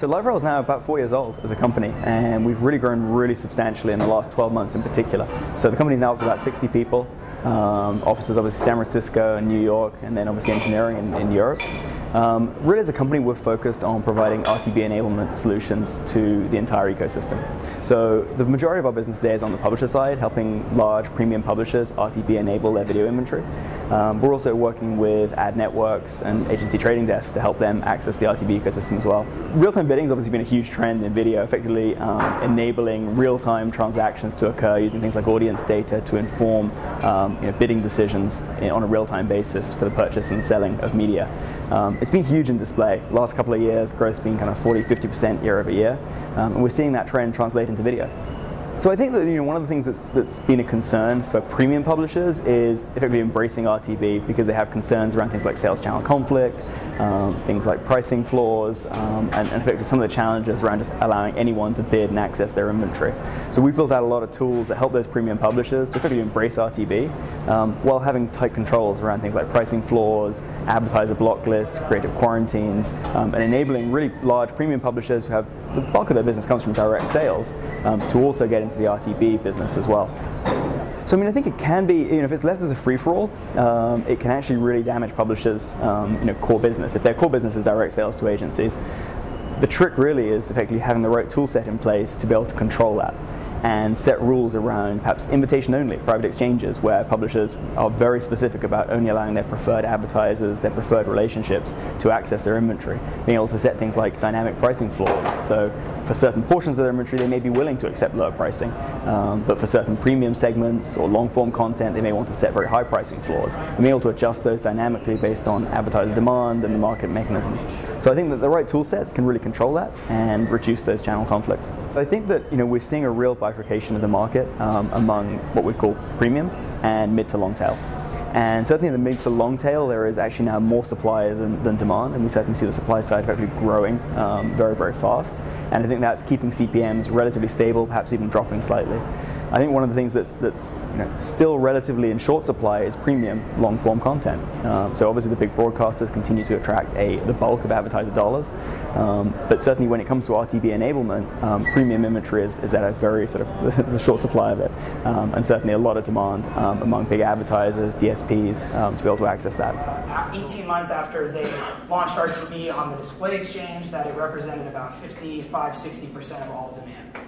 So LiveRail is now about 4 years old as a company, and we've really grown really substantially in the last 12 months in particular. So the company's now up to about 60 people. Offices obviously San Francisco and New York, and then obviously engineering in Europe. Really as a company, we're focused on providing RTB enablement solutions to the entire ecosystem. So the majority of our business today is on the publisher side, helping large premium publishers RTB enable their video inventory. We're also working with ad networks and agency trading desks to help them access the RTB ecosystem as well. Real-time bidding has obviously been a huge trend in video, effectively enabling real-time transactions to occur using things like audience data to inform bidding decisions on a real-time basis for the purchase and selling of media. It's been huge in display. Last couple of years, growth's been kind of 40–50% year over year, and we're seeing that trend translate into video. So I think that one of the things that's been a concern for premium publishers is effectively embracing RTB because they have concerns around things like sales channel conflict, things like pricing floors, and effectively some of the challenges around just allowing anyone to bid and access their inventory. So we've built out a lot of tools that help those premium publishers to effectively embrace RTB while having tight controls around things like pricing floors, advertiser block lists, creative quarantines, and enabling really large premium publishers who have the bulk of their business comes from direct sales to also get into the RTB business as well. So I think it can be, if it's left as a free-for-all, it can actually really damage publishers' core business. If their core business is direct sales to agencies, the trick really is effectively having the right tool set in place to be able to control that and set rules around perhaps invitation-only private exchanges where publishers are very specific about only allowing their preferred advertisers, their preferred relationships to access their inventory. Being able to set things like dynamic pricing floors. So for certain portions of their inventory, they may be willing to accept lower pricing, but for certain premium segments or long-form content, they may want to set very high pricing floors. And being able to adjust those dynamically based on advertiser demand and the market mechanisms. So I think that the right tool sets can really control that and reduce those channel conflicts. I think that we're seeing a real bifurcation of the market among what we call premium and mid to long tail. And certainly in the mid to long tail, there is actually now more supply than demand, and we certainly see the supply side actually growing very, very fast. And I think that's keeping CPMs relatively stable, perhaps even dropping slightly. I think one of the things that's still relatively in short supply is premium long-form content. So obviously the big broadcasters continue to attract the bulk of advertiser dollars, but certainly when it comes to RTB enablement, premium inventory is at a very there's a short supply of it, and certainly a lot of demand among big advertisers, DSPs, to be able to access that. 18 months after they launched RTB on the display exchange, that it represented about 55–60% of all demand.